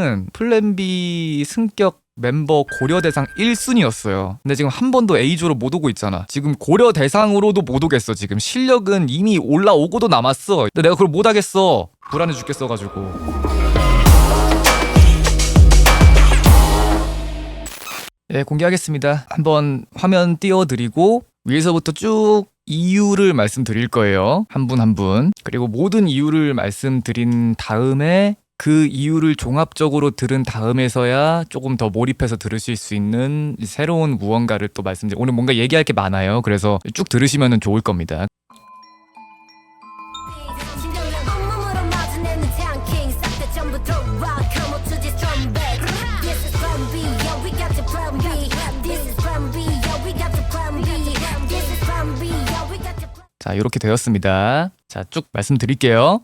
원래는 플랜 B 승격 멤버 고려 대상 1순위였어요. 근데 지금 한 번도 A조로 못 오고 있잖아. 지금 고려 대상으로도 못 오겠어. 지금 실력은 이미 올라오고도 남았어. 근데 내가 그걸 못 하겠어. 불안해 죽겠어가지고. 예, 공개하겠습니다. 한번 화면 띄워드리고 위에서부터 쭉 이유를 말씀드릴 거예요. 한 분 한 분. 그리고 모든 이유를 말씀드린 다음에 그 이유를 종합적으로 들은 다음에서야 조금 더 몰입해서 들으실 수 있는 새로운 무언가를 또 말씀드릴게요. 오늘 뭔가 얘기할 게 많아요. 그래서 쭉 들으시면 좋을 겁니다. 자, 이렇게 되었습니다. 자, 쭉 말씀드릴게요.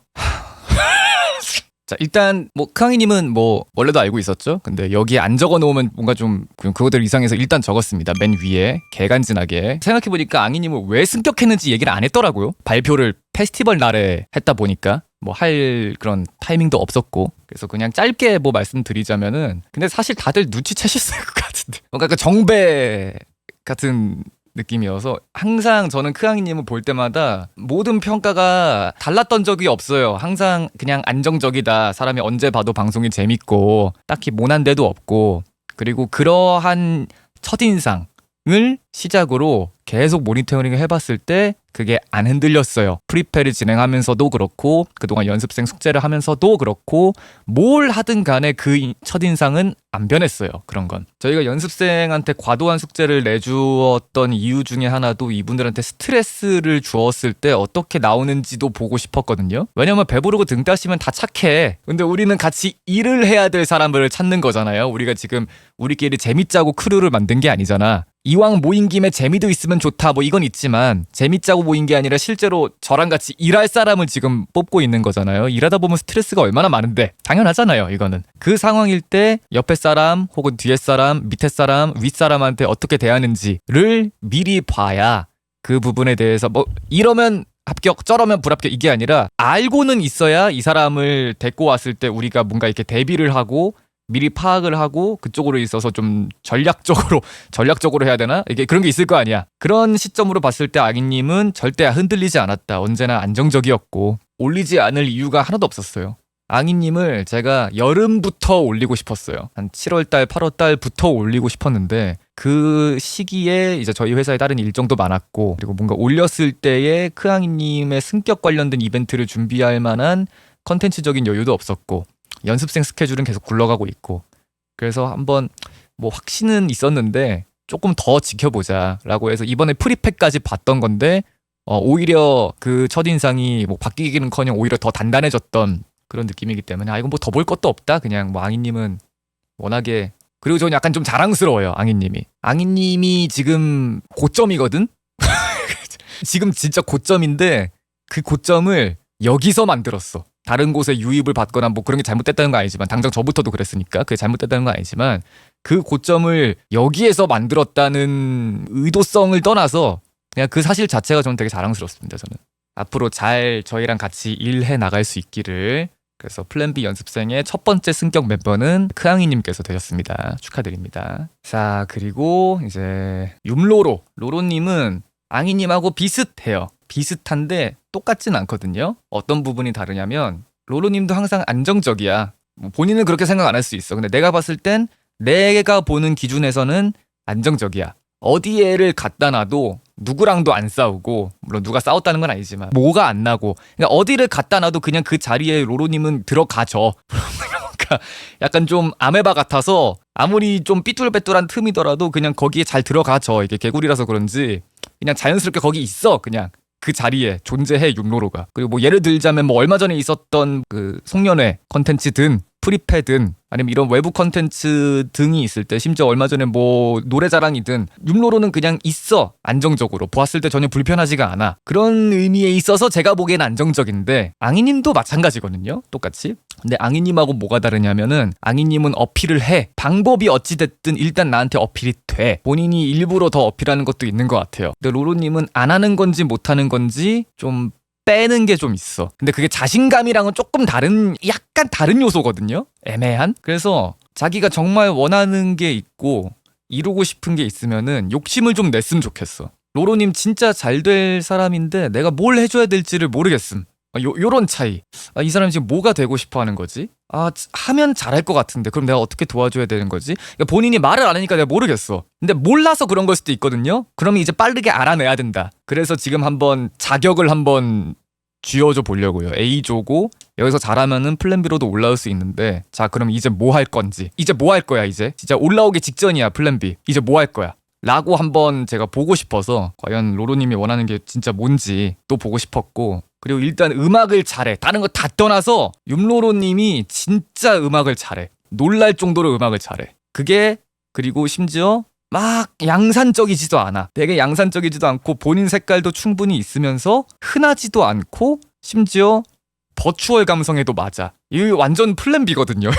자, 일단 뭐 크앙이님은 뭐 원래도 알고 있었죠. 근데 여기에 안 적어 놓으면 뭔가 좀 그거들 이상해서 일단 적었습니다. 맨 위에 개간지나게. 생각해보니까 앙이님은 왜 승격했는지 얘기를 안 했더라고요. 발표를 페스티벌 날에 했다 보니까 뭐 할 그런 타이밍도 없었고. 그래서 그냥 짧게 뭐 말씀드리자면은, 근데 사실 다들 눈치채셨을 것 같은데 뭔가 그 정배 같은 느낌이어서 항상 저는 크앙이님을 볼 때마다 모든 평가가 달랐던 적이 없어요. 항상 그냥 안정적이다. 사람이 언제 봐도 방송이 재밌고 딱히 모난 데도 없고, 그리고 그러한 첫인상을 시작으로 계속 모니터링을 해봤을 때 그게 안 흔들렸어요. 프리패를 진행하면서도 그렇고 그동안 연습생 숙제를 하면서도 그렇고 뭘 하든 간에 그 첫인상은 안 변했어요. 그런 건 저희가 연습생한테 과도한 숙제를 내주었던 이유 중에 하나도 이분들한테 스트레스를 주었을 때 어떻게 나오는지도 보고 싶었거든요. 왜냐면 배부르고 등 따시면 다 착해. 근데 우리는 같이 일을 해야 될 사람을 찾는 거잖아요. 우리가 지금 우리끼리 재밌자고 크루를 만든 게 아니잖아. 이왕 모인 김에 재미도 있으면 좋다 뭐 이건 있지만 재밌자고 모인 게 아니라 실제로 저랑 같이 일할 사람을 지금 뽑고 있는 거잖아요. 일하다 보면 스트레스가 얼마나 많은데 당연하잖아요. 이거는 그 상황일 때 옆에 사람 혹은 뒤에 사람 밑에 사람 윗 사람한테 어떻게 대하는지를 미리 봐야 그 부분에 대해서 뭐 이러면 합격 저러면 불합격 이게 아니라 알고는 있어야 이 사람을 데리고 왔을 때 우리가 뭔가 이렇게 대비를 하고 미리 파악을 하고 그쪽으로 있어서 좀 전략적으로 해야 되나? 이게 그런 게 있을 거 아니야. 그런 시점으로 봤을 때 앙이님은 절대 흔들리지 않았다. 언제나 안정적이었고 올리지 않을 이유가 하나도 없었어요. 앙이님을 제가 여름부터 올리고 싶었어요. 한 7월달, 8월달부터 올리고 싶었는데 그 시기에 이제 저희 회사에 다른 일정도 많았고 그리고 뭔가 올렸을 때에 크앙이님의 승격 관련된 이벤트를 준비할 만한 컨텐츠적인 여유도 없었고 연습생 스케줄은 계속 굴러가고 있고 그래서 한번 뭐 확신은 있었는데 조금 더 지켜보자라고 해서 이번에 프리팩까지 봤던 건데 오히려 그 첫인상이 뭐 바뀌기는커녕 오히려 더 단단해졌던 그런 느낌이기 때문에 이건 뭐 더 볼 것도 없다. 그냥 뭐 앙이님은 워낙에 그리고 저는 약간 좀 자랑스러워요. 앙이님이 지금 고점이거든. 지금 진짜 고점인데 그 고점을 여기서 만들었어. 다른 곳에 유입을 받거나 뭐 그런 게 잘못됐다는 건 아니지만 당장 저부터도 그랬으니까 그게 잘못됐다는 건 아니지만 그 고점을 여기에서 만들었다는 의도성을 떠나서 그냥 그 사실 자체가 저는 되게 자랑스럽습니다. 저는 앞으로 잘 저희랑 같이 일해 나갈 수 있기를. 그래서 플랜 B 연습생의 첫 번째 승격 멤버는 크앙이님께서 되셨습니다. 축하드립니다. 자, 그리고 이제 로로님은 앙이님하고 비슷해요. 비슷한데 똑같진 않거든요. 어떤 부분이 다르냐면 로로님도 항상 안정적이야. 본인은 그렇게 생각 안 할 수 있어. 근데 내가 봤을 땐 내가 보는 기준에서는 안정적이야. 어디에를 갖다 놔도 누구랑도 안 싸우고 물론 누가 싸웠다는 건 아니지만 뭐가 안 나고 그러니까 어디를 갖다 놔도 그냥 그 자리에 로로님은 들어가죠. 그러니까 약간 좀 아메바 같아서 아무리 좀 삐뚤빼뚤한 틈이더라도 그냥 거기에 잘 들어가죠. 이게 개구리라서 그런지 그냥 자연스럽게 거기 있어. 그냥 그 자리에 존재해 윤로로가. 그리고 뭐 예를 들자면 뭐 얼마 전에 있었던 그 송년회 컨텐츠든 프리패든 아니면 이런 외부 컨텐츠 등이 있을 때 심지어 얼마 전에 뭐 노래자랑이든 윤로로는 그냥 있어. 안정적으로 보았을 때 전혀 불편하지가 않아. 그런 의미에 있어서 제가 보기엔 안정적인데 앙이님도 마찬가지거든요. 똑같이. 근데 앙이님하고 뭐가 다르냐면은 앙이님은 어필을 해. 방법이 어찌됐든 일단 나한테 어필이 돼. 본인이 일부러 더 어필하는 것도 있는 것 같아요. 근데 로로님은 안 하는 건지 못 하는 건지 좀 빼는 게 좀 있어. 근데 그게 자신감이랑은 조금 다른, 약간 다른 요소거든요. 애매한. 그래서 자기가 정말 원하는 게 있고 이루고 싶은 게 있으면은 욕심을 좀 냈으면 좋겠어. 로로님 진짜 잘 될 사람인데 내가 뭘 해줘야 될지를 모르겠음. 요런 차이. 이 사람이 지금 뭐가 되고 싶어 하는 거지? 하면 잘할 것 같은데 그럼 내가 어떻게 도와줘야 되는 거지? 그러니까 본인이 말을 안 하니까 내가 모르겠어. 근데 몰라서 그런 걸 수도 있거든요. 그러면 이제 빠르게 알아내야 된다. 그래서 지금 한번 자격을 한번 쥐어줘 보려고요. A조고 여기서 잘하면은 플랜 B로도 올라올 수 있는데, 자 그럼 이제 뭐 할 건지, 이제 뭐 할 거야, 이제 진짜 올라오기 직전이야 플랜 B, 이제 뭐 할 거야 라고 한번 제가 보고 싶어서 과연 로로님이 원하는 게 진짜 뭔지 또 보고 싶었고, 그리고 일단 음악을 잘해. 다른 거 다 떠나서 윰로로님이 진짜 음악을 잘해. 놀랄 정도로 음악을 잘해. 그게, 그리고 심지어 막 양산적이지도 않아. 되게 양산적이지도 않고 본인 색깔도 충분히 있으면서 흔하지도 않고 심지어 버추얼 감성에도 맞아. 이거 완전 플랜 B거든요.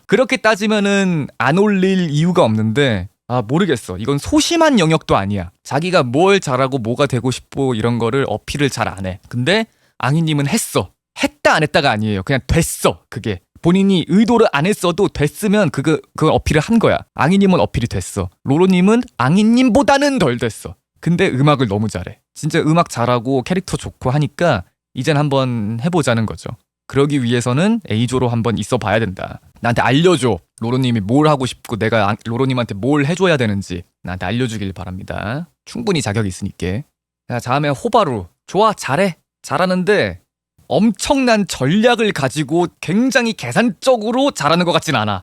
그렇게 따지면은 안 올릴 이유가 없는데, 모르겠어. 이건 소심한 영역도 아니야. 자기가 뭘 잘하고 뭐가 되고 싶고 이런 거를 어필을 잘 안 해. 근데 앙이님은 했어. 했다 안 했다가 아니에요. 그냥 됐어. 그게 본인이 의도를 안 했어도 됐으면 그걸 어필을 한 거야. 앙이님은 어필이 됐어. 로로님은 앙이님보다는 덜 됐어. 근데 음악을 너무 잘해. 진짜 음악 잘하고 캐릭터 좋고 하니까 이젠 한번 해보자는 거죠. 그러기 위해서는 A조로 한번 있어 봐야 된다. 나한테 알려줘. 로로님이 뭘 하고 싶고 내가 로로님한테 뭘 해줘야 되는지 나한테 알려주길 바랍니다. 충분히 자격이 있으니까. 자, 다음에 호바루. 좋아, 잘해. 잘하는데 엄청난 전략을 가지고 굉장히 계산적으로 잘하는 것 같진 않아.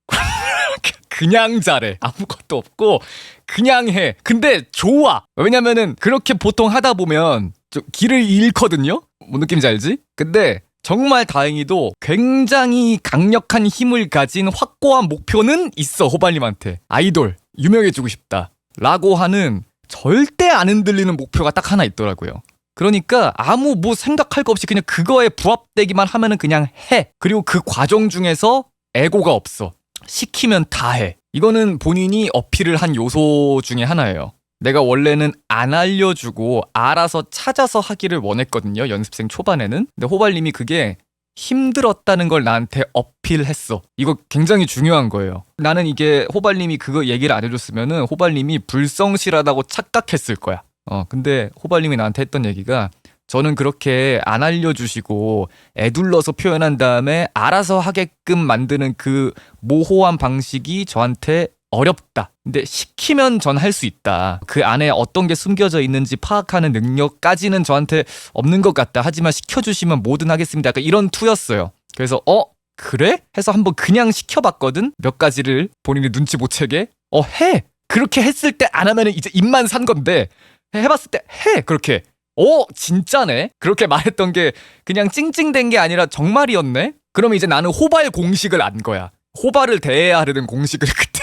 그냥 잘해. 아무것도 없고 그냥 해. 근데 좋아. 왜냐면은 그렇게 보통 하다 보면 좀 길을 잃거든요. 뭔 느낌인지 알지? 근데 정말 다행히도 굉장히 강력한 힘을 가진 확고한 목표는 있어. 호발님한테 아이돌 유명해지고 싶다 라고 하는 절대 안 흔들리는 목표가 딱 하나 있더라고요. 그러니까 아무 뭐 생각할 거 없이 그냥 그거에 부합되기만 하면은 그냥 해. 그리고 그 과정 중에서 에고가 없어. 시키면 다 해. 이거는 본인이 어필을 한 요소 중에 하나예요. 내가 원래는 안 알려주고 알아서 찾아서 하기를 원했거든요. 연습생 초반에는. 근데 호발님이 그게 힘들었다는 걸 나한테 어필했어. 이거 굉장히 중요한 거예요. 나는 이게 호발님이 그거 얘기를 안 해줬으면은 호발님이 불성실하다고 착각했을 거야. 근데 호발님이 나한테 했던 얘기가, 저는 그렇게 안 알려주시고 애둘러서 표현한 다음에 알아서 하게끔 만드는 그 모호한 방식이 저한테 어렵다. 근데 시키면 전 할 수 있다. 그 안에 어떤 게 숨겨져 있는지 파악하는 능력까지는 저한테 없는 것 같다. 하지만 시켜주시면 뭐든 하겠습니다. 약간 이런 투였어요. 그래서 그래? 해서 한번 그냥 시켜봤거든? 몇 가지를 본인이 눈치 못 채게. 해! 그렇게 했을 때 안 하면 이제 입만 산 건데 해봤을 때 해! 그렇게. 진짜네? 그렇게 말했던 게 그냥 찡찡댄 게 아니라 정말이었네? 그러면 이제 나는 호발 공식을 안 거야. 호발을 대해야 하려는 공식을 그때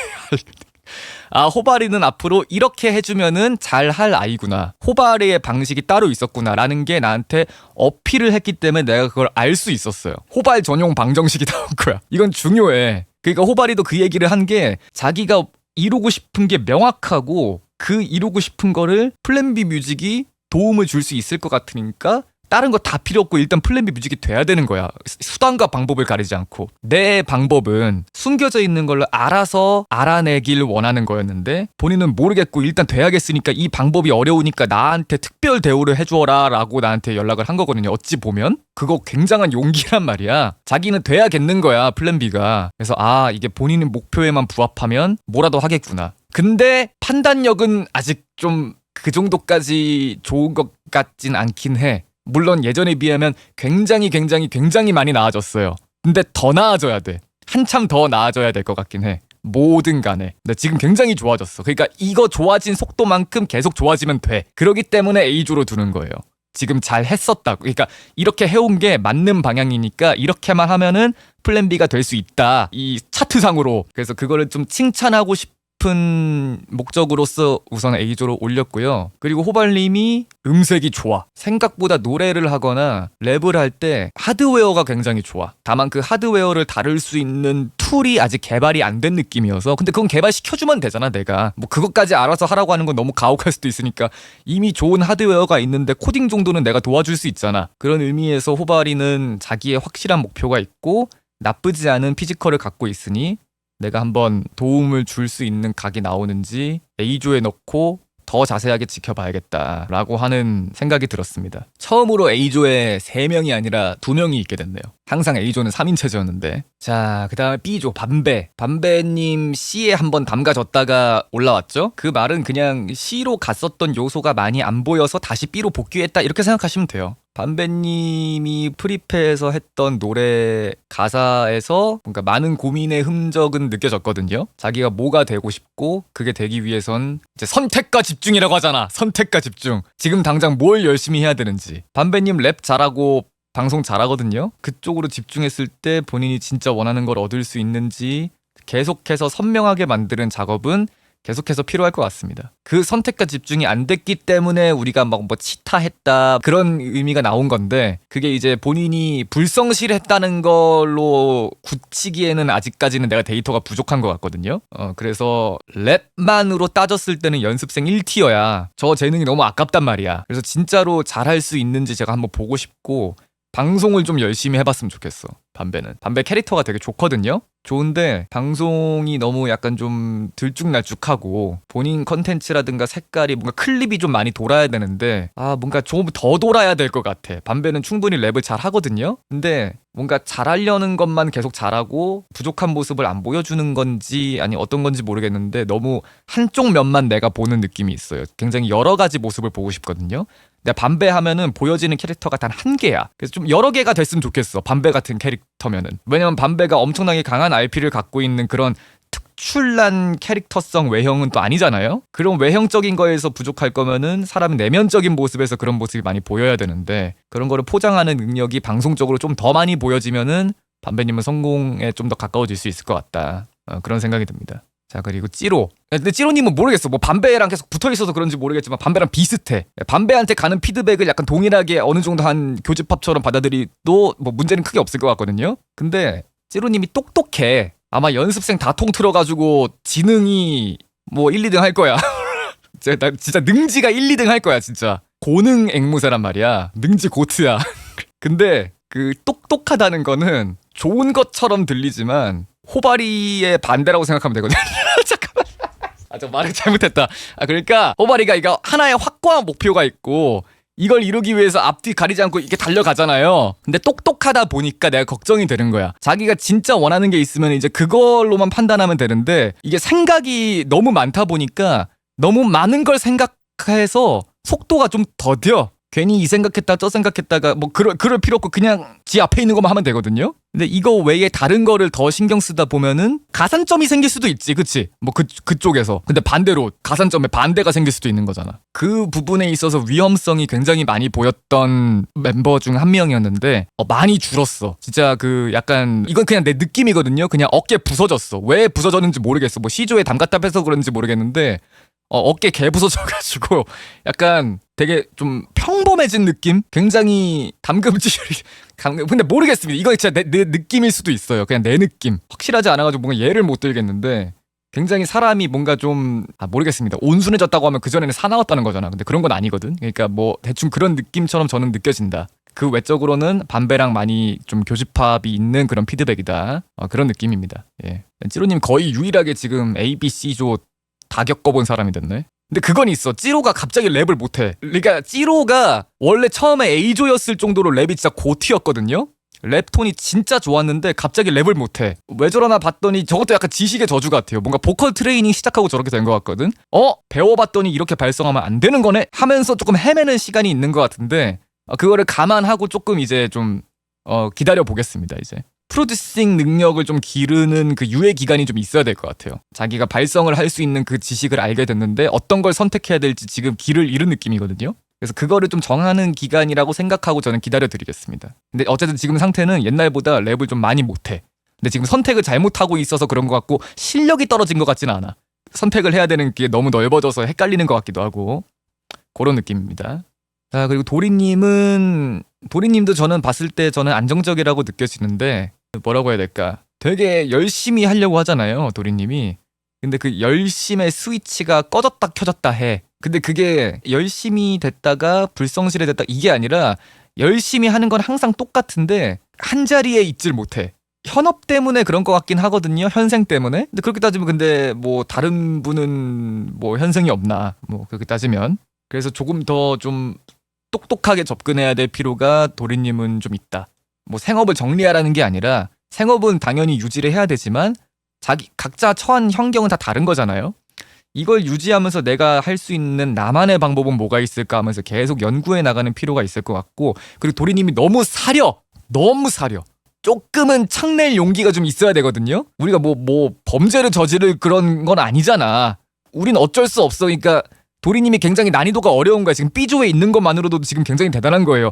호발이는 앞으로 이렇게 해주면은 잘할 아이구나. 호발이의 방식이 따로 있었구나 라는 게 나한테 어필을 했기 때문에 내가 그걸 알 수 있었어요. 호발 전용 방정식이 나온 거야. 이건 중요해. 그러니까 호발이도 그 얘기를 한 게 자기가 이루고 싶은 게 명확하고 그 이루고 싶은 거를 플랜 B 뮤직이 도움을 줄 수 있을 것 같으니까 다른 거 다 필요 없고 일단 플랜 B 뮤직이 돼야 되는 거야. 수단과 방법을 가리지 않고. 내 방법은 숨겨져 있는 걸로 알아서 알아내길 원하는 거였는데 본인은 모르겠고 일단 돼야겠으니까 이 방법이 어려우니까 나한테 특별 대우를 해주어라 라고 나한테 연락을 한 거거든요. 어찌 보면 그거 굉장한 용기란 말이야. 자기는 돼야겠는 거야 플랜 B가. 그래서 이게 본인의 목표에만 부합하면 뭐라도 하겠구나. 근데 판단력은 아직 좀 그 정도까지 좋은 것 같진 않긴 해. 물론 예전에 비하면 굉장히 많이 나아졌어요. 근데 더 나아져야 돼. 한참 더 나아져야 될 것 같긴 해. 뭐든 간에. 근데 지금 굉장히 좋아졌어. 그러니까 이거 좋아진 속도만큼 계속 좋아지면 돼. 그러기 때문에 A조로 두는 거예요. 지금 잘 했었다고. 그러니까 이렇게 해온 게 맞는 방향이니까 이렇게만 하면은 플랜 B가 될 수 있다. 이 차트상으로. 그래서 그거를 좀 칭찬하고 싶은 목적으로서 우선 A조로 올렸고요. 그리고 호발님이 음색이 좋아. 생각보다 노래를 하거나 랩을 할 때 하드웨어가 굉장히 좋아. 다만 그 하드웨어를 다룰 수 있는 툴이 아직 개발이 안 된 느낌이어서. 근데 그건 개발시켜주면 되잖아 내가. 뭐 그것까지 알아서 하라고 하는 건 너무 가혹할 수도 있으니까 이미 좋은 하드웨어가 있는데 코딩 정도는 내가 도와줄 수 있잖아. 그런 의미에서 호바리는 자기의 확실한 목표가 있고 나쁘지 않은 피지컬을 갖고 있으니 내가 한번 도움을 줄 수 있는 각이 나오는지 A조에 넣고 더 자세하게 지켜봐야겠다라고 하는 생각이 들었습니다. 처음으로 A조에 3명이 아니라 2명이 있게 됐네요. 항상 A조는 3인체제였는데. 자, 그 다음에 B조 반배. 반배님 C에 한번 담가졌다가 올라왔죠? 그 말은 그냥 C로 갔었던 요소가 많이 안 보여서 다시 B로 복귀했다 이렇게 생각하시면 돼요. 반배님이 프리페에서 했던 노래 가사에서 뭔가 많은 고민의 흔적은 느껴졌거든요. 자기가 뭐가 되고 싶고 그게 되기 위해선 이제 선택과 집중이라고 하잖아. 선택과 집중. 지금 당장 뭘 열심히 해야 되는지. 반배님 랩 잘하고 방송 잘하거든요. 그쪽으로 집중했을 때 본인이 진짜 원하는 걸 얻을 수 있는지 계속해서 선명하게 만드는 작업은 계속해서 필요할 것 같습니다. 그 선택과 집중이 안 됐기 때문에 우리가 막 뭐 치타했다 그런 의미가 나온 건데 그게 이제 본인이 불성실했다는 걸로 굳히기에는 아직까지는 내가 데이터가 부족한 것 같거든요. 그래서 랩만으로 따졌을 때는 연습생 1티어야. 저 재능이 너무 아깝단 말이야. 그래서 진짜로 잘할 수 있는지 제가 한번 보고 싶고 방송을 좀 열심히 해봤으면 좋겠어. 반배는. 반배 캐릭터가 되게 좋거든요. 좋은데 방송이 너무 약간 좀 들쭉날쭉하고 본인 컨텐츠라든가 색깔이 뭔가 클립이 좀 많이 돌아야 되는데 뭔가 좀 더 돌아야 될 것 같아. 반배는 충분히 랩을 잘 하거든요. 근데 뭔가 잘하려는 것만 계속 잘하고 부족한 모습을 안 보여주는 건지 아니 어떤 건지 모르겠는데 너무 한쪽 면만 내가 보는 느낌이 있어요. 굉장히 여러 가지 모습을 보고 싶거든요. 근데 반배 하면은 보여지는 캐릭터가 단 한 개야. 그래서 좀 여러 개가 됐으면 좋겠어. 반배 같은 캐릭터면은. 왜냐면 반배가 엄청나게 강한 IP를 갖고 있는 그런 특출난 캐릭터성 외형은 또 아니잖아요. 그런 외형적인 거에서 부족할 거면은 사람 내면적인 모습에서 그런 모습이 많이 보여야 되는데 그런 거를 포장하는 능력이 방송적으로 좀 더 많이 보여지면은 반배님은 성공에 좀 더 가까워질 수 있을 것 같다. 그런 생각이 듭니다. 자, 그리고 찌로. 근데 찌로님은 모르겠어. 뭐 반배랑 계속 붙어있어서 그런지 모르겠지만 반배랑 비슷해. 반배한테 가는 피드백을 약간 동일하게 어느 정도 한 교집합처럼 받아들이도 뭐 문제는 크게 없을 것 같거든요. 근데 찌로님이 똑똑해. 아마 연습생 다 통틀어가지고 지능이 뭐 1, 2등 할 거야. 나 진짜 능지가 1, 2등 할 거야 진짜. 고능 앵무새란 말이야. 능지 고트야. 근데 그 똑똑하다는 거는 좋은 것처럼 들리지만 호바리의 반대라고 생각하면 되거든요. 잠깐만. 저 말을 잘못했다. 그러니까 호바리가 이거 하나의 확고한 목표가 있고 이걸 이루기 위해서 앞뒤 가리지 않고 이렇게 달려가잖아요. 근데 똑똑하다 보니까 내가 걱정이 되는 거야. 자기가 진짜 원하는 게 있으면 이제 그걸로만 판단하면 되는데 이게 생각이 너무 많다 보니까 너무 많은 걸 생각해서 속도가 좀 더뎌. 괜히 이 생각했다 저 생각했다가 뭐 그럴 필요 없고 그냥 지 앞에 있는 것만 하면 되거든요. 근데 이거 외에 다른 거를 더 신경 쓰다 보면은 가산점이 생길 수도 있지, 그치? 뭐 그쪽에서. 근데 반대로 가산점에 반대가 생길 수도 있는 거잖아. 그 부분에 있어서 위험성이 굉장히 많이 보였던 멤버 중 한 명이었는데 많이 줄었어. 진짜 그 약간 이건 그냥 내 느낌이거든요. 그냥 어깨 부서졌어. 왜 부서졌는지 모르겠어. 뭐 C조에 담갔답해서 그런지 모르겠는데 어깨 개 부서져가지고 약간 되게 좀 평범해진 느낌? 굉장히 담금질이 근데 모르겠습니다. 이거 진짜 내 느낌일 수도 있어요. 그냥 내 느낌. 확실하지 않아가지고 뭔가 예를 못 들겠는데 굉장히 사람이 뭔가 좀 모르겠습니다. 온순해졌다고 하면 그전에는 사나웠다는 거잖아. 근데 그런 건 아니거든. 그러니까 뭐 대충 그런 느낌처럼 저는 느껴진다. 그 외적으로는 반배랑 많이 좀 교집합이 있는 그런 피드백이다. 그런 느낌입니다. 예. 찌로님 거의 유일하게 지금 A, B, C조 다 겪어본 사람이 됐네. 근데 그건 있어. 찌로가 갑자기 랩을 못해. 그러니까 찌로가 원래 처음에 A조였을 정도로 랩이 진짜 고티였거든요. 랩 톤이 진짜 좋았는데 갑자기 랩을 못해. 왜 저러나 봤더니 저것도 약간 지식의 저주 같아요. 뭔가 보컬 트레이닝 시작하고 저렇게 된 것 같거든. 배워봤더니 이렇게 발성하면 안 되는 거네 하면서 조금 헤매는 시간이 있는 것 같은데 그거를 감안하고 조금 이제 좀 기다려 보겠습니다. 이제 프로듀싱 능력을 좀 기르는 그 유예 기간이 좀 있어야 될 것 같아요. 자기가 발성을 할 수 있는 그 지식을 알게 됐는데 어떤 걸 선택해야 될지 지금 길을 잃은 느낌이거든요. 그래서 그거를 좀 정하는 기간이라고 생각하고 저는 기다려드리겠습니다. 근데 어쨌든 지금 상태는 옛날보다 랩을 좀 많이 못해. 근데 지금 선택을 잘못하고 있어서 그런 것 같고 실력이 떨어진 것 같지는 않아. 선택을 해야 되는 게 너무 넓어져서 헷갈리는 것 같기도 하고 그런 느낌입니다. 자, 그리고 도리님도 저는 봤을 때 저는 안정적이라고 느껴지는데 뭐라고 해야 될까? 되게 열심히 하려고 하잖아요, 도리님이. 근데 그 열심의 스위치가 꺼졌다 켜졌다 해. 근데 그게 열심히 됐다가 불성실해 됐다 이게 아니라 열심히 하는 건 항상 똑같은데 한 자리에 있질 못해. 현업 때문에 그런 것 같긴 하거든요. 현생 때문에. 근데 그렇게 따지면 근데 뭐 다른 분은 뭐 현생이 없나. 뭐 그렇게 따지면. 그래서 조금 더 좀 똑똑하게 접근해야 될 필요가 도리님은 좀 있다. 뭐 생업을 정리하라는 게 아니라 생업은 당연히 유지를 해야 되지만 각자 처한 환경은 다 다른 거잖아요. 이걸 유지하면서 내가 할 수 있는 나만의 방법은 뭐가 있을까 하면서 계속 연구해 나가는 필요가 있을 것 같고, 그리고 도리님이 너무 사려. 조금은 창낼 용기가 좀 있어야 되거든요. 우리가 뭐 범죄를 저지를 그런 건 아니잖아. 우린 어쩔 수 없어. 그러니까 도리님이 굉장히 난이도가 어려운 거야. 지금 B조에 있는 것만으로도 지금 굉장히 대단한 거예요.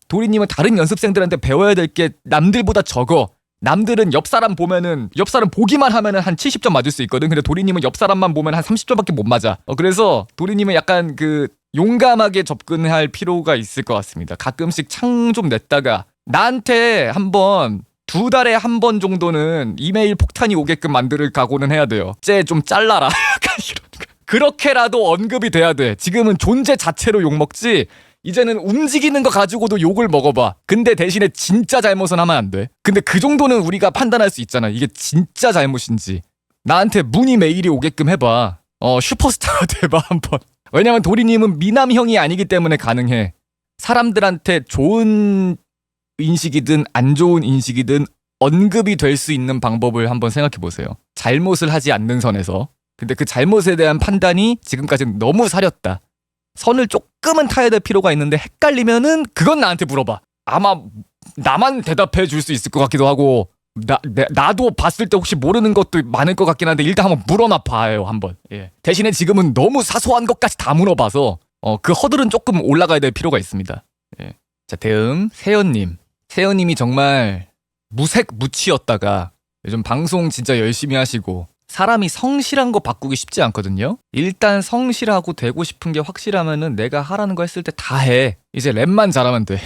도리님은 다른 연습생들한테 배워야 될 게 남들보다 적어. 남들은 옆 사람 보기만 하면은 한 70점 맞을 수 있거든. 근데 도리님은 옆 사람만 보면 한 30점밖에 못 맞아. 그래서 도리님은 약간 그 용감하게 접근할 필요가 있을 것 같습니다. 가끔씩 창 좀 냈다가 나한테 한번 2달에 한 번 정도는 이메일 폭탄이 오게끔 만들 각오는 해야 돼요. 쟤 좀 잘라라. 약간 이런 거. 그렇게라도 언급이 돼야 돼. 지금은 존재 자체로 욕먹지. 이제는 움직이는 거 가지고도 욕을 먹어봐. 근데 대신에 진짜 잘못은 하면 안 돼. 근데 그 정도는 우리가 판단할 수 있잖아. 이게 진짜 잘못인지. 나한테 문의 메일이 오게끔 해봐. 슈퍼스타가 돼봐 한번. 왜냐면 도리님은 미남형이 아니기 때문에 가능해. 사람들한테 좋은 인식이든 안 좋은 인식이든 언급이 될 수 있는 방법을 한번 생각해 보세요. 잘못을 하지 않는 선에서. 근데 그 잘못에 대한 판단이 지금까지는 너무 사렸다. 선을 조금은 타야 될 필요가 있는데 헷갈리면은 그건 나한테 물어봐. 아마 나만 대답해 줄 수 있을 것 같기도 하고 나도 봤을 때 혹시 모르는 것도 많을 것 같긴 한데 일단 한번 물어나 봐요 한번. 예. 대신에 지금은 너무 사소한 것까지 다 물어봐서 그 허들은 조금 올라가야 될 필요가 있습니다. 예. 자, 다음 세연님이 정말 무색무취였다가 요즘 방송 진짜 열심히 하시고 사람이 성실한 거 바꾸기 쉽지 않거든요. 일단 성실하고 되고 싶은 게 확실하면은 내가 하라는 거 했을 때 다 해. 이제 랩만 잘하면 돼.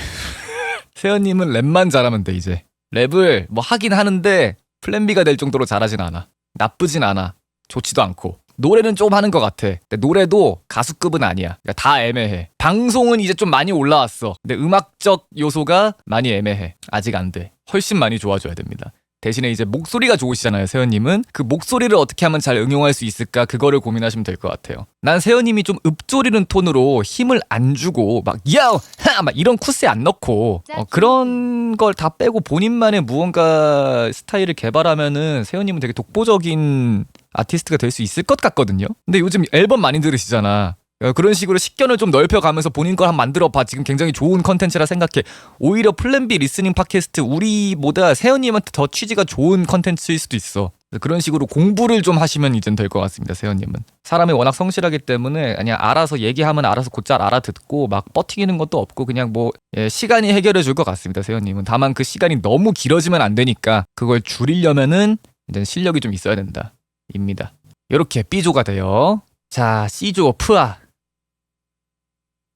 세연님은 랩만 잘하면 돼 이제. 랩을 뭐 하긴 하는데 플랜 B가 될 정도로 잘하진 않아. 나쁘진 않아. 좋지도 않고. 노래는 좀 하는 것 같아. 근데 노래도 가수급은 아니야. 그러니까 다 애매해. 방송은 이제 좀 많이 올라왔어. 근데 음악적 요소가 많이 애매해. 아직 안 돼. 훨씬 많이 좋아져야 됩니다. 대신에 이제 목소리가 좋으시잖아요, 세연님은. 그 목소리를 어떻게 하면 잘 응용할 수 있을까 그거를 고민하시면 될 것 같아요. 난 세연님이 좀 읊조리는 톤으로 힘을 안 주고 막 야우 하 막 이런 쿠스에 안 넣고 그런 걸 다 빼고 본인만의 무언가 스타일을 개발하면은 세연님은 되게 독보적인 아티스트가 될 수 있을 것 같거든요. 근데 요즘 앨범 많이 들으시잖아. 그런 식으로 식견을 좀 넓혀가면서 본인 걸 한번 만들어봐. 지금 굉장히 좋은 컨텐츠라 생각해. 오히려 플랜 B 리스닝 팟캐스트 우리보다 세연님한테 더 취지가 좋은 컨텐츠일 수도 있어. 그런 식으로 공부를 좀 하시면 이젠 될 것 같습니다. 세연님은 사람이 워낙 성실하기 때문에 그냥 알아서 얘기하면 알아서 곧잘 알아듣고 막 버티기는 것도 없고 그냥 뭐 시간이 해결해 줄 것 같습니다. 세연님은 다만 그 시간이 너무 길어지면 안 되니까 그걸 줄이려면은 이제 실력이 좀 있어야 된다 입니다. 이렇게 B조가 돼요. 자, C조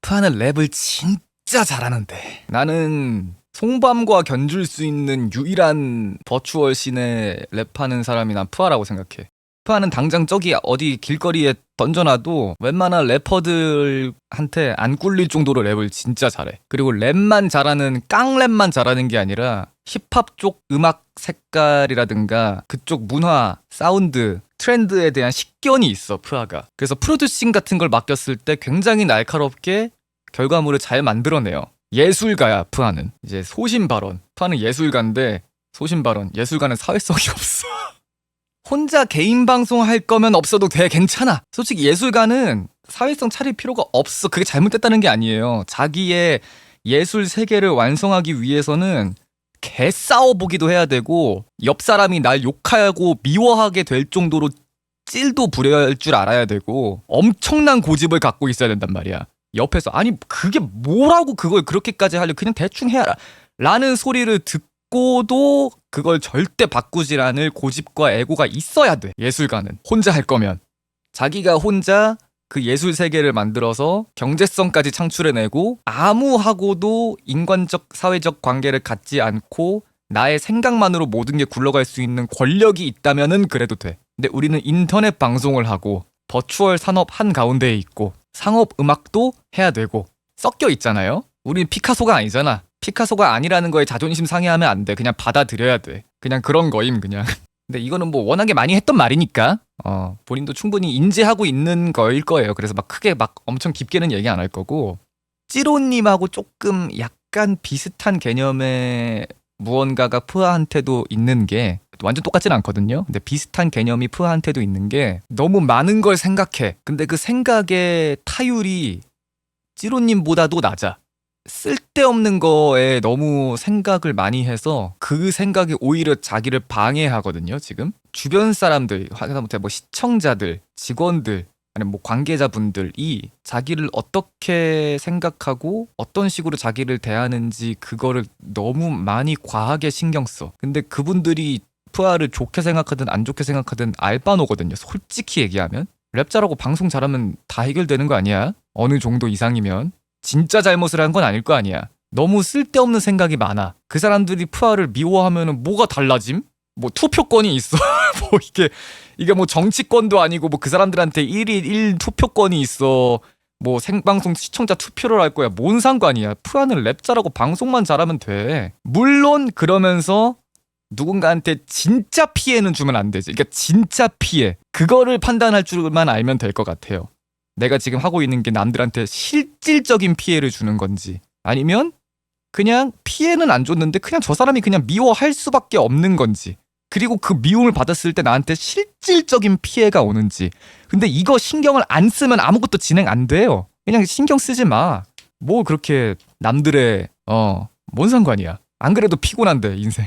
푸아는 랩을 진짜 잘하는데 나는 송밤과 견줄 수 있는 유일한 버추얼 씬에 랩하는 사람이 난 푸아라고 생각해. 푸아는 당장 저기 어디 길거리에 던져놔도 웬만한 래퍼들한테 안 꿀릴 정도로 랩을 진짜 잘해. 그리고 랩만 잘하는 깡랩만 잘하는 게 아니라 힙합 쪽 음악 색깔이라든가 그쪽 문화, 사운드, 트렌드에 대한 식견이 있어, 푸아가. 그래서 프로듀싱 같은 걸 맡겼을 때 굉장히 날카롭게 결과물을 잘 만들어내요. 예술가야, 푸아는. 이제 소신발언. 푸아는 예술가인데 소신발언. 예술가는 사회성이 없어. 혼자 개인 방송 할 거면 없어도 돼. 괜찮아. 솔직히 예술가는 사회성 차릴 필요가 없어. 그게 잘못됐다는 게 아니에요. 자기의 예술 세계를 완성하기 위해서는 개 싸워보기도 해야 되고 옆 사람이 날 욕하고 미워하게 될 정도로 찔도 부려할 줄 알아야 되고 엄청난 고집을 갖고 있어야 된단 말이야. 옆에서 아니 그게 뭐라고 그걸 그렇게까지 하려 그냥 대충 해라 라는 소리를 듣고도 그걸 절대 바꾸질 않을 고집과 애고가 있어야 돼. 예술가는 혼자 할 거면 자기가 혼자 그 예술 세계를 만들어서 경제성까지 창출해내고 아무하고도 인간적 사회적 관계를 갖지 않고 나의 생각만으로 모든 게 굴러갈 수 있는 권력이 있다면은 그래도 돼. 근데 우리는 인터넷 방송을 하고 버추얼 산업 한가운데에 있고 상업 음악도 해야 되고 섞여 있잖아요. 우린 피카소가 아니잖아. 피카소가 아니라는 거에 자존심 상해하면 안 돼. 그냥 받아들여야 돼. 그냥 그런 거임 그냥. 근데 이거는 뭐 워낙에 많이 했던 말이니까 본인도 충분히 인지하고 있는 거일 거예요. 그래서 막 크게 막 엄청 깊게는 얘기 안 할 거고, 찌로님하고 조금 약간 비슷한 개념의 무언가가 푸아한테도 있는 게, 완전 똑같진 않거든요. 근데 비슷한 개념이 푸아한테도 있는 게, 너무 많은 걸 생각해. 근데 그 생각의 타율이 찌로님보다도 낮아. 쓸데없는 거에 너무 생각을 많이 해서 그 생각이 오히려 자기를 방해하거든요. 지금 주변 사람들, 하다못해 뭐 시청자들, 직원들, 아니면 뭐 관계자분들이 자기를 어떻게 생각하고 어떤 식으로 자기를 대하는지 그거를 너무 많이 과하게 신경 써. 근데 그분들이 푸아를 좋게 생각하든 안 좋게 생각하든 알바노거든요. 솔직히 얘기하면 랩 잘하고 방송 잘하면 다 해결되는 거 아니야? 어느 정도 이상이면. 진짜 잘못을 한 건 아닐 거 아니야. 너무 쓸데없는 생각이 많아. 그 사람들이 푸아를 미워하면은 뭐가 달라짐? 뭐 투표권이 있어. 뭐 이게 뭐 정치권도 아니고 뭐 그 사람들한테 1일 1 투표권이 있어. 뭐 생방송 시청자 투표를 할 거야. 뭔 상관이야. 푸아는 랩 잘하고 방송만 잘하면 돼. 물론 그러면서 누군가한테 진짜 피해는 주면 안 되지. 그러니까 진짜 피해. 그거를 판단할 줄만 알면 될 것 같아요. 내가 지금 하고 있는 게 남들한테 실질적인 피해를 주는 건지, 아니면 그냥 피해는 안 줬는데 그냥 저 사람이 그냥 미워할 수밖에 없는 건지, 그리고 그 미움을 받았을 때 나한테 실질적인 피해가 오는지. 근데 이거 신경을 안 쓰면 아무것도 진행 안 돼요. 그냥 신경 쓰지 마. 뭐 그렇게 남들의 뭔 상관이야. 안 그래도 피곤한데 인생.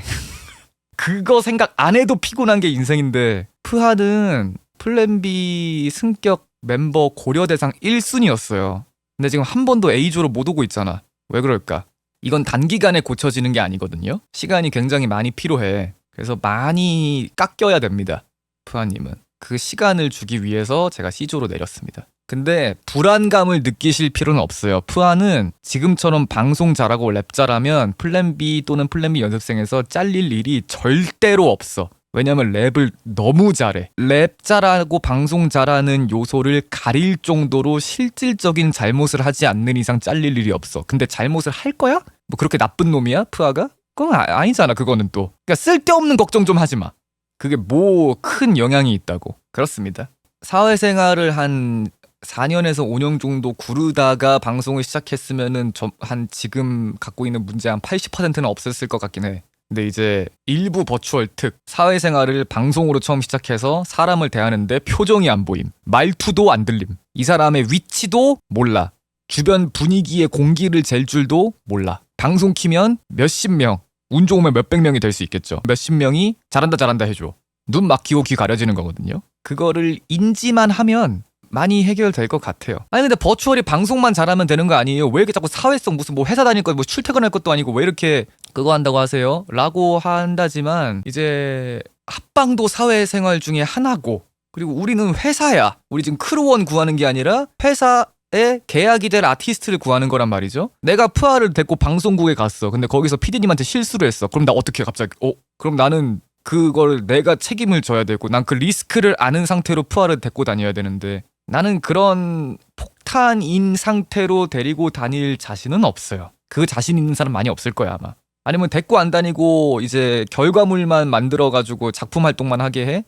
그거 생각 안 해도 피곤한 게 인생인데. 푸하는 플랜 B 승격 멤버 고려 대상 1순위였어요. 근데 지금 한 번도 A조로 못 오고 있잖아. 왜 그럴까? 이건 단기간에 고쳐지는 게 아니거든요. 시간이 굉장히 많이 필요해. 그래서 많이 깎여야 됩니다. 푸아님은. 그 시간을 주기 위해서 제가 C조로 내렸습니다. 근데 불안감을 느끼실 필요는 없어요. 푸아는 지금처럼 방송 잘하고 랩 잘하면 플랜 B 또는 플랜 B 연습생에서 잘릴 일이 절대로 없어. 왜냐면 랩을 너무 잘해. 랩 잘하고 방송 잘하는 요소를 가릴 정도로 실질적인 잘못을 하지 않는 이상 잘릴 일이 없어. 근데 잘못을 할 거야? 뭐 그렇게 나쁜 놈이야? 푸아가? 그건 아니잖아. 그거는 또. 그러니까 쓸데없는 걱정 좀 하지 마. 그게 뭐 큰 영향이 있다고. 그렇습니다. 사회생활을 한 4년에서 5년 정도 구르다가 방송을 시작했으면은 한 지금 갖고 있는 문제 한 80%는 없었을 것 같긴 해. 근데 이제 일부 버추얼 특, 사회생활을 방송으로 처음 시작해서 사람을 대하는데 표정이 안 보임, 말투도 안 들림, 이 사람의 위치도 몰라, 주변 분위기의 공기를 잴 줄도 몰라. 방송 키면 몇십 명, 운 좋으면 몇백 명이 될 수 있겠죠. 몇십 명이 잘한다 잘한다 해줘. 눈 막히고 귀 가려지는 거거든요. 그거를 인지만 하면 많이 해결될 것 같아요. 아니 근데 버추얼이 방송만 잘하면 되는 거 아니에요? 왜 이렇게 자꾸 사회성, 무슨 뭐 회사 다닐 거, 뭐 출퇴근할 것도 아니고 왜 이렇게 그거 한다고 하세요? 라고 한다지만, 이제 합방도 사회생활 중에 하나고, 그리고 우리는 회사야. 우리 지금 크루원 구하는 게 아니라 회사에 계약이 될 아티스트를 구하는 거란 말이죠. 내가 푸아를 데리고 방송국에 갔어. 근데 거기서 피디님한테 실수를 했어. 그럼 나 어떻게 갑자기 그럼 나는 그걸 내가 책임을 져야 되고, 난 그 리스크를 아는 상태로 푸아를 데리고 다녀야 되는데, 나는 그런 폭탄인 상태로 데리고 다닐 자신은 없어요. 그 자신 있는 사람 많이 없을 거야 아마. 아니면 데리고 안 다니고 이제 결과물만 만들어가지고 작품 활동만 하게 해?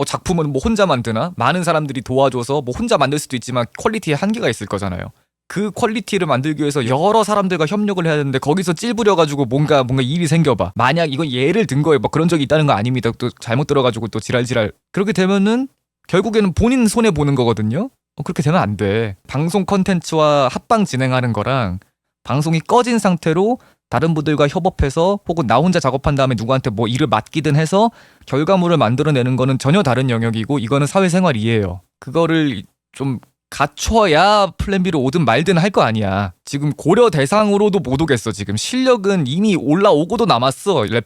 작품은 뭐 혼자 만드나? 많은 사람들이 도와줘서 뭐 혼자 만들 수도 있지만 퀄리티에 한계가 있을 거잖아요. 그 퀄리티를 만들기 위해서 여러 사람들과 협력을 해야 되는데 거기서 찔부려가지고 뭔가 일이 생겨봐. 만약 이건 예를 든 거예요. 뭐 그런 적이 있다는 거 아닙니다. 또 잘못 들어가지고 또 지랄. 그렇게 되면은 결국에는 본인 손해 보는 거거든요. 그렇게 되면 안 돼. 방송 컨텐츠와 합방 진행하는 거랑 방송이 꺼진 상태로 다른 분들과 협업해서 혹은 나 혼자 작업한 다음에 누구한테 뭐 일을 맡기든 해서 결과물을 만들어내는 거는 전혀 다른 영역이고, 이거는 사회생활이에요. 그거를 좀 갖춰야 플랜 B로 오든 말든 할 거 아니야. 지금 고려 대상으로도 못 오겠어. 지금 실력은 이미 올라오고도 남았어. 랩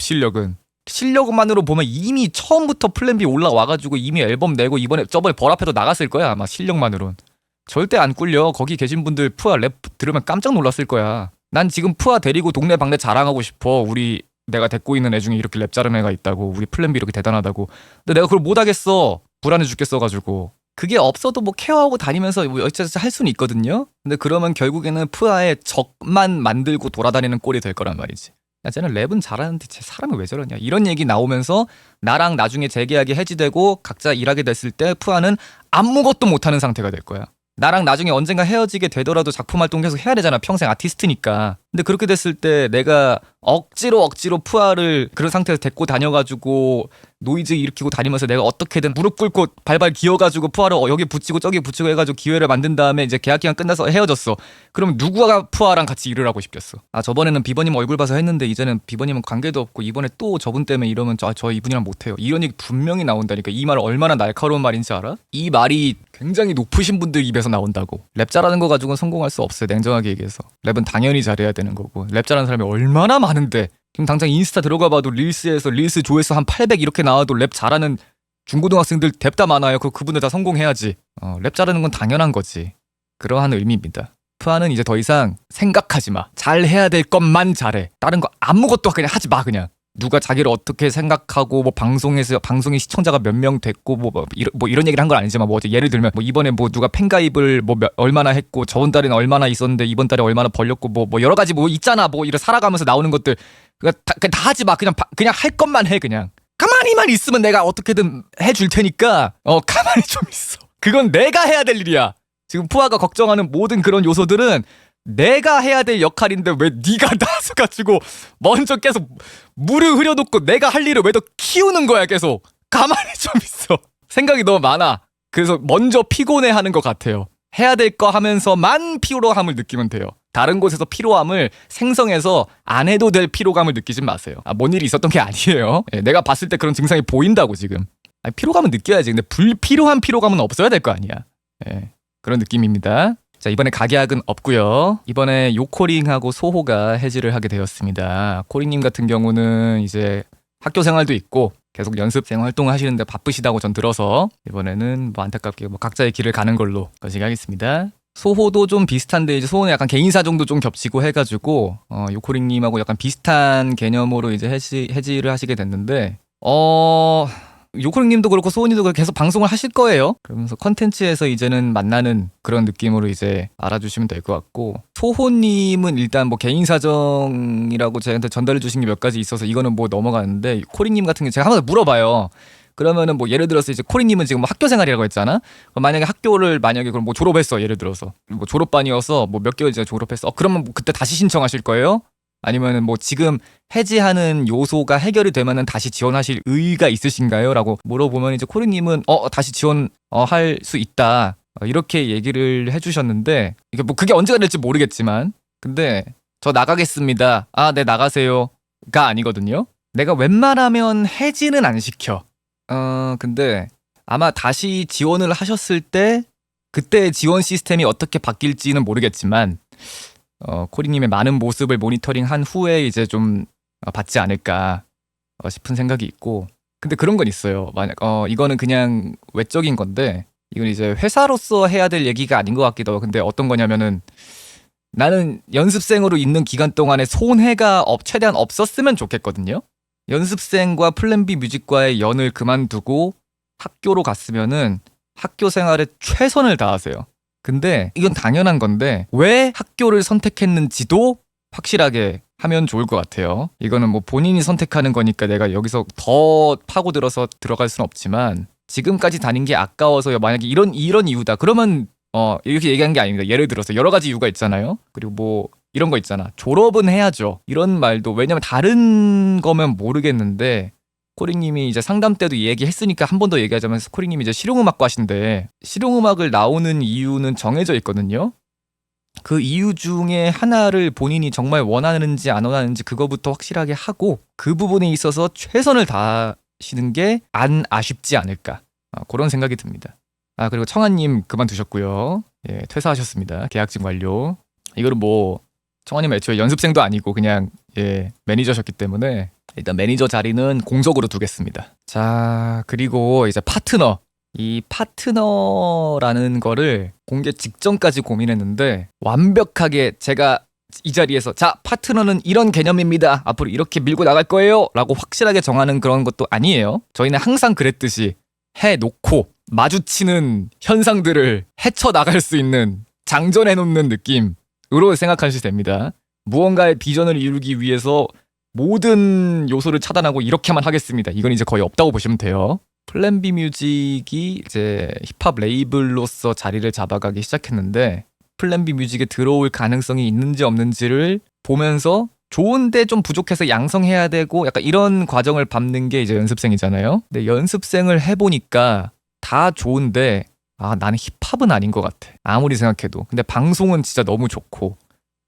실력만으로 보면 이미 처음부터 플랜 B 올라와가지고 이미 앨범 내고 저번에 벌 앞에도 나갔을 거야 아마. 실력만으론 절대 안 꿀려. 거기 계신 분들 푸아 랩 들으면 깜짝 놀랐을 거야. 난 지금 푸아 데리고 동네 방네 자랑하고 싶어. 우리 내가 데리고 있는 애 중에 이렇게 랩 잘하는 애가 있다고, 우리 플랜 B 이렇게 대단하다고. 근데 내가 그걸 못하겠어. 불안해 죽겠어가지고. 그게 없어도 뭐 케어하고 다니면서 뭐 어쩌저쩌 할 수는 있거든요. 근데 그러면 결국에는 푸아의 적만 만들고 돌아다니는 꼴이 될 거란 말이지. 야, 쟤는 랩은 잘하는데 쟤 사람이 왜 저러냐, 이런 얘기 나오면서 나랑 나중에 재계약이 해지되고 각자 일하게 됐을 때 푸아는 아무것도 못하는 상태가 될 거야. 나랑 나중에 언젠가 헤어지게 되더라도 작품 활동 계속 해야 되잖아. 평생 아티스트니까. 근데 그렇게 됐을 때 내가 억지로 푸아를 그런 상태에서 데리고 다녀가지고 노이즈 일으키고 다니면서 내가 어떻게든 무릎 꿇고 발발 기어가지고 푸아를 여기 붙이고 저기 붙이고 해가지고 기회를 만든 다음에 이제 계약 기간 끝나서 헤어졌어. 그럼 누구가 푸아랑 같이 일을 하고 싶겠어. 아, 저번에는 비버님 얼굴 봐서 했는데 이제는 비버님은 관계도 없고 이번에 또 저분 때문에 이러면 저 이분이랑 못해요, 이런 얘기 분명히 나온다니까. 이 말 얼마나 날카로운 말인지 알아? 이 말이 굉장히 높으신 분들 입에서 나온다고. 랩 잘하는 거 가지고는 성공할 수 없어요, 냉정하게 얘기해서. 랩은 당연히 잘해야 되는 거고. 랩 잘하는 사람이 얼마나 많은데. 지금 당장 인스타 들어가 봐도 릴스에서 릴스 조회수 한 800 이렇게 나와도 랩 잘하는 중고등학생들 뎁다 많아요. 그분들 다 성공해야지. 랩 잘하는 건 당연한 거지. 그러한 의미입니다. 푸아는 이제 더 이상 생각하지 마. 잘해야 될 것만 잘해. 다른 거 아무것도 그냥 하지 마. 그냥 누가 자기를 어떻게 생각하고 뭐 방송의 시청자가 몇 명 됐고 뭐 이런 얘기를 한 건 아니지만 뭐 예를 들면 뭐 이번에 뭐 누가 팬가입을 뭐 얼마나 했고 저번 달에는 얼마나 있었는데 이번 달에 얼마나 벌렸고 뭐 여러 가지 뭐 있잖아. 뭐 이런 살아가면서 나오는 것들 그냥 다 하지 마. 그냥 할 것만 해. 그냥 가만히만 있으면 내가 어떻게든 해줄 테니까 가만히 좀 있어. 그건 내가 해야 될 일이야. 지금 푸아가 걱정하는 모든 그런 요소들은 내가 해야 될 역할인데 왜 네가 나서가지고 먼저 계속 물을 흐려놓고 내가 할 일을 왜 더 키우는 거야. 계속 가만히 좀 있어. 생각이 너무 많아. 그래서 먼저 피곤해하는 것 같아요. 해야 될 거 하면서만 피로함을 느끼면 돼요. 다른 곳에서 피로함을 생성해서 안 해도 될 피로감을 느끼지 마세요. 뭔 일이 있었던 게 아니에요. 내가 봤을 때 그런 증상이 보인다고 지금. 피로감은 느껴야지. 근데 불필요한 피로감은 없어야 될 거 아니야. 그런 느낌입니다. 자, 이번에 가계약은 없고요. 이번에 요코링하고 소호가 해지를 하게 되었습니다. 코링님 같은 경우는 이제 학교 생활도 있고 계속 연습생 활동을 하시는데 바쁘시다고 전 들어서 이번에는 뭐 안타깝게 뭐 각자의 길을 가는 걸로 거시기 하겠습니다. 소호도 좀 비슷한데 이제 소호는 약간 개인사 정도 좀 겹치고 해가지고 요코링님하고 약간 비슷한 개념으로 이제 해지를 하시게 됐는데 요코링님도 그렇고 소호님도 그렇고 계속 방송을 하실 거예요. 그러면서 컨텐츠에서 이제는 만나는 그런 느낌으로 이제 알아주시면 될 것 같고, 소호님은 일단 뭐 개인 사정이라고 저한테 전달해 주신 게 몇 가지 있어서 이거는 뭐 넘어가는데, 코링님 같은 경우 제가 한번 물어봐요. 그러면은 뭐 예를 들어서 이제 코링님은 지금 뭐 학교 생활이라고 했잖아. 만약에 학교를 그럼 뭐 졸업했어. 예를 들어서 뭐 졸업반이어서 뭐 몇 개월 전에 졸업했어. 그러면 뭐 그때 다시 신청하실 거예요? 아니면은 뭐 지금 해지하는 요소가 해결이 되면은 다시 지원하실 의의가 있으신가요? 라고 물어보면 이제 코리님은 다시 지원할 수 있다, 이렇게 얘기를 해주셨는데, 이게 뭐 그게 언제가 될지 모르겠지만, 근데 저 나가겠습니다. 네, 나가세요가 아니거든요. 내가 웬만하면 해지는 안 시켜. 근데 아마 다시 지원을 하셨을 때 그때 지원 시스템이 어떻게 바뀔지는 모르겠지만, 코리님의 많은 모습을 모니터링한 후에 이제 좀 받지 않을까 싶은 생각이 있고, 근데 그런 건 있어요. 만약 이거는 그냥 외적인 건데, 이건 이제 회사로서 해야 될 얘기가 아닌 것 같기도 하고, 근데 어떤 거냐면은 나는 연습생으로 있는 기간 동안에 손해가 최대한 없었으면 좋겠거든요. 연습생과 플랜 B 뮤직과의 연을 그만두고 학교로 갔으면은 학교 생활에 최선을 다하세요. 근데 이건 당연한 건데 왜 학교를 선택했는지도 확실하게 하면 좋을 것 같아요. 이거는 뭐 본인이 선택하는 거니까 내가 여기서 더 파고들어서 들어갈 수는 없지만, 지금까지 다닌 게 아까워서요. 만약에 이런 이유다. 그러면 이렇게 얘기한 게 아닙니다. 예를 들어서 여러 가지 이유가 있잖아요. 그리고 뭐 이런 거 있잖아. 졸업은 해야죠. 이런 말도, 왜냐면 다른 거면 모르겠는데, 코링님이 이제 상담 때도 얘기했으니까 한 번 더 얘기하자면, 코링님이 이제 실용음악과신데 실용음악을 나오는 이유는 정해져 있거든요. 그 이유 중에 하나를 본인이 정말 원하는지 안 원하는지 그거부터 확실하게 하고 그 부분에 있어서 최선을 다하시는 게 안 아쉽지 않을까, 그런 생각이 듭니다. 그리고 청아님 그만두셨고요. 퇴사하셨습니다. 계약직 완료. 이거는 뭐 청아님 애초에 연습생도 아니고 그냥 매니저셨기 때문에 일단 매니저 자리는 공석으로 두겠습니다. 자, 그리고 이제 파트너. 이 파트너라는 거를 공개 직전까지 고민했는데 완벽하게 제가 이 자리에서 자 파트너는 이런 개념입니다. 앞으로 이렇게 밀고 나갈 거예요. 라고 확실하게 정하는 그런 것도 아니에요. 저희는 항상 그랬듯이 해놓고 마주치는 현상들을 헤쳐나갈 수 있는 장전해놓는 느낌으로 생각하시면 됩니다. 무언가의 비전을 이루기 위해서 모든 요소를 차단하고 이렇게만 하겠습니다. 이건 이제 거의 없다고 보시면 돼요. 플랜 B 뮤직이 이제 힙합 레이블로서 자리를 잡아가기 시작했는데 플랜 B 뮤직에 들어올 가능성이 있는지 없는지를 보면서 좋은데 좀 부족해서 양성해야 되고 약간 이런 과정을 밟는 게 이제 연습생이잖아요. 근데 연습생을 해보니까 다 좋은데 나는 힙합은 아닌 것 같아. 아무리 생각해도. 근데 방송은 진짜 너무 좋고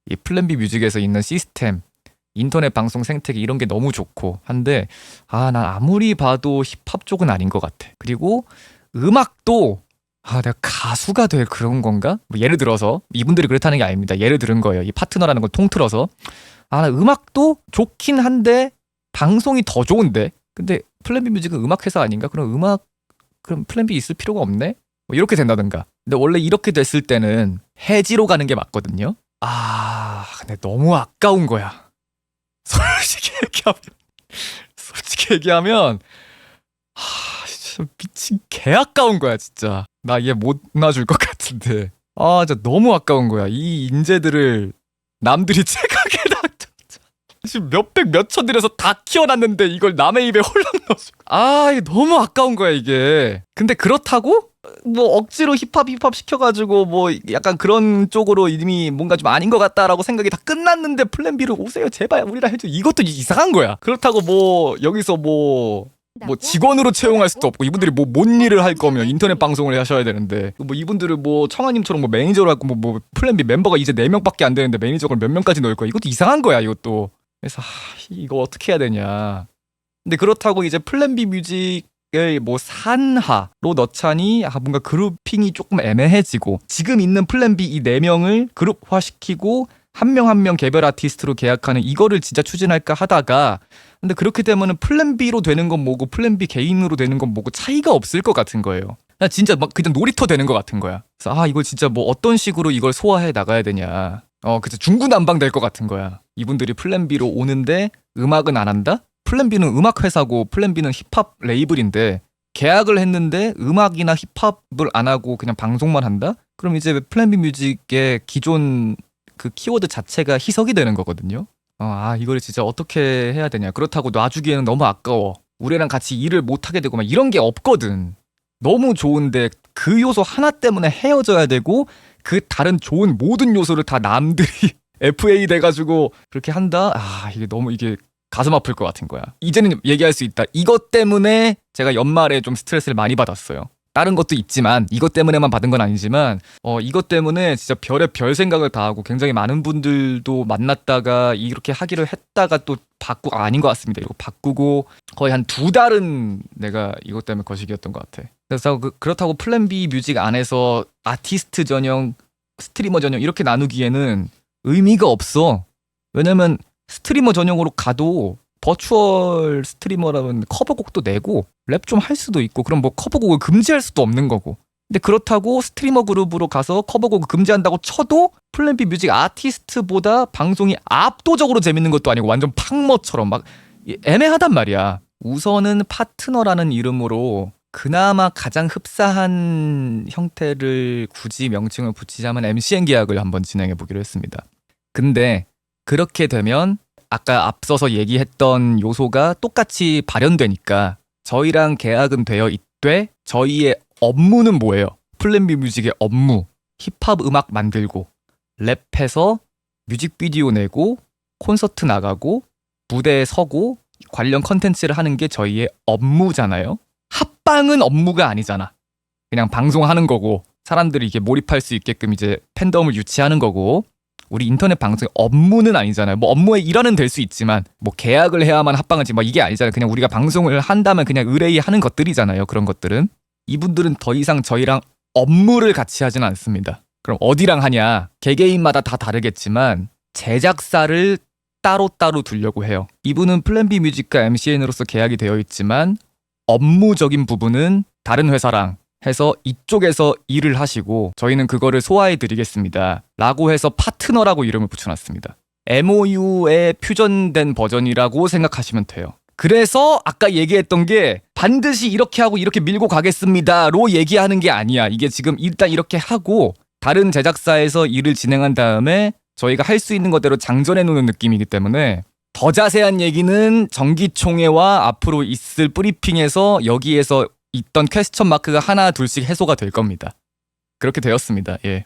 이 플랜 B 뮤직에서 있는 시스템, 인터넷 방송 생태계 이런 게 너무 좋고 한데 난 아무리 봐도 힙합 쪽은 아닌 것 같아. 그리고 음악도 내가 가수가 될 그런 건가? 뭐 예를 들어서 이분들이 그렇다는 게 아닙니다. 예를 들은 거예요. 이 파트너라는 걸 통틀어서 나 음악도 좋긴 한데 방송이 더 좋은데 근데 플랜 B 뮤직은 음악 회사 아닌가? 그럼 플랜 B 있을 필요가 없네? 뭐 이렇게 된다든가. 근데 원래 이렇게 됐을 때는 해지로 가는 게 맞거든요. 근데 너무 아까운 거야. 솔직히 얘기하면 진짜 미친 개 아까운 거야 진짜. 나 얘 못 놔줄 것 같은데 진짜 너무 아까운 거야. 이 인재들을 남들이 체각에 지금 몇백 몇천 들여서 다 키워놨는데 이걸 남의 입에 홀랑 넣어주고 이게 너무 아까운 거야 이게. 근데 그렇다고 뭐 억지로 힙합 시켜가지고 뭐 약간 그런 쪽으로 이미 뭔가 좀 아닌 것 같다라고 생각이 다 끝났는데 플랜 B를 오세요 제발 우리랑 해줘. 이것도 이상한 거야. 그렇다고 뭐 여기서 뭐 직원으로 채용할 수도 없고 이분들이 뭐 뭔 일을 할 거면 인터넷 방송을 하셔야 되는데 뭐 이분들을 뭐 청아님처럼 뭐 매니저로 하고 뭐 플랜 B 멤버가 이제 4명밖에 안 되는데 매니저를 몇 명까지 넣을 거야. 이것도 이상한 거야 이것도. 그래서 이거 어떻게 해야 되냐. 근데 그렇다고 이제 플랜 B 뮤직을 뭐 산하로 넣자니 뭔가 그룹핑이 조금 애매해지고 지금 있는 플랜 B 이 4명을 그룹화시키고 한 명 한 명 개별 아티스트로 계약하는 이거를 진짜 추진할까 하다가 근데 그렇게 되면은 플랜 B로 되는 건 뭐고 플랜 B 개인으로 되는 건 뭐고 차이가 없을 것 같은 거예요. 진짜 막 그냥 놀이터 되는 것 같은 거야. 그래서 이걸 진짜 뭐 어떤 식으로 이걸 소화해 나가야 되냐. 그래서 중구난방 될 것 같은 거야. 이분들이 플랜 B로 오는데 음악은 안 한다? 플랜 B는 음악 회사고 플랜 B는 힙합 레이블인데 계약을 했는데 음악이나 힙합을 안 하고 그냥 방송만 한다? 그럼 이제 플랜 B 뮤직의 기존 그 키워드 자체가 희석이 되는 거거든요. 이걸 진짜 어떻게 해야 되냐. 그렇다고 놔주기에는 너무 아까워. 우리랑 같이 일을 못하게 되고 막 이런 게 없거든. 너무 좋은데 그 요소 하나 때문에 헤어져야 되고 그 다른 좋은 모든 요소를 다 남들이 FA 돼가지고 그렇게 한다? 이게 너무 이게 가슴 아플 것 같은 거야. 이제는 얘기할 수 있다. 이것 때문에 제가 연말에 좀 스트레스를 많이 받았어요. 다른 것도 있지만 이것 때문에만 받은 건 아니지만 이것 때문에 진짜 별의 별 생각을 다 하고 굉장히 많은 분들도 만났다가 이렇게 하기를 했다가 또 바꾸고 아닌 것 같습니다. 이거 바꾸고 거의 한 2달은 내가 이것 때문에 거식이었던 것 같아. 그래서 그렇다고 플랜 B 뮤직 안에서 아티스트 전용, 스트리머 전용 이렇게 나누기에는 의미가 없어. 왜냐면 스트리머 전용으로 가도 버추얼 스트리머라면 커버곡도 내고 랩 좀 할 수도 있고 그럼 뭐 커버곡을 금지할 수도 없는 거고. 근데 그렇다고 스트리머 그룹으로 가서 커버곡을 금지한다고 쳐도 플랜 B 뮤직 아티스트보다 방송이 압도적으로 재밌는 것도 아니고 완전 팡머처럼 막 애매하단 말이야. 우선은 파트너라는 이름으로 그나마 가장 흡사한 형태를 굳이 명칭을 붙이자면 MCN 계약을 한번 진행해 보기로 했습니다. 근데 그렇게 되면 아까 앞서서 얘기했던 요소가 똑같이 발현되니까 저희랑 계약은 되어 있되 저희의 업무는 뭐예요? 플랜 B 뮤직의 업무, 힙합 음악 만들고 랩해서 뮤직비디오 내고 콘서트 나가고 무대에 서고 관련 컨텐츠를 하는 게 저희의 업무잖아요. 합방은 업무가 아니잖아. 그냥 방송하는 거고 사람들이 이게 몰입할 수 있게끔 이제 팬덤을 유치하는 거고 우리 인터넷 방송의 업무는 아니잖아요. 뭐 업무의 일환은 될 수 있지만 뭐 계약을 해야만 합방하지 뭐 이게 아니잖아요. 그냥 우리가 방송을 한다면 그냥 의뢰하는 것들이잖아요. 그런 것들은. 이분들은 더 이상 저희랑 업무를 같이 하지는 않습니다. 그럼 어디랑 하냐? 개개인마다 다 다르겠지만 제작사를 따로따로 두려고 해요. 이분은 플랜 B 뮤직과 MCN으로서 계약이 되어 있지만 업무적인 부분은 다른 회사랑 해서 이쪽에서 일을 하시고 저희는 그거를 소화해 드리겠습니다 라고 해서 파트너라고 이름을 붙여놨습니다. MOU에 퓨전된 버전이라고 생각하시면 돼요. 그래서 아까 얘기했던 게 반드시 이렇게 하고 이렇게 밀고 가겠습니다로 얘기하는 게 아니야. 이게 지금 일단 이렇게 하고 다른 제작사에서 일을 진행한 다음에 저희가 할 수 있는 것대로 장전해 놓는 느낌이기 때문에 더 자세한 얘기는 정기총회와 앞으로 있을 브리핑에서 여기에서 있던 퀘스천 마크가 하나 둘씩 해소가 될 겁니다. 그렇게 되었습니다. 예.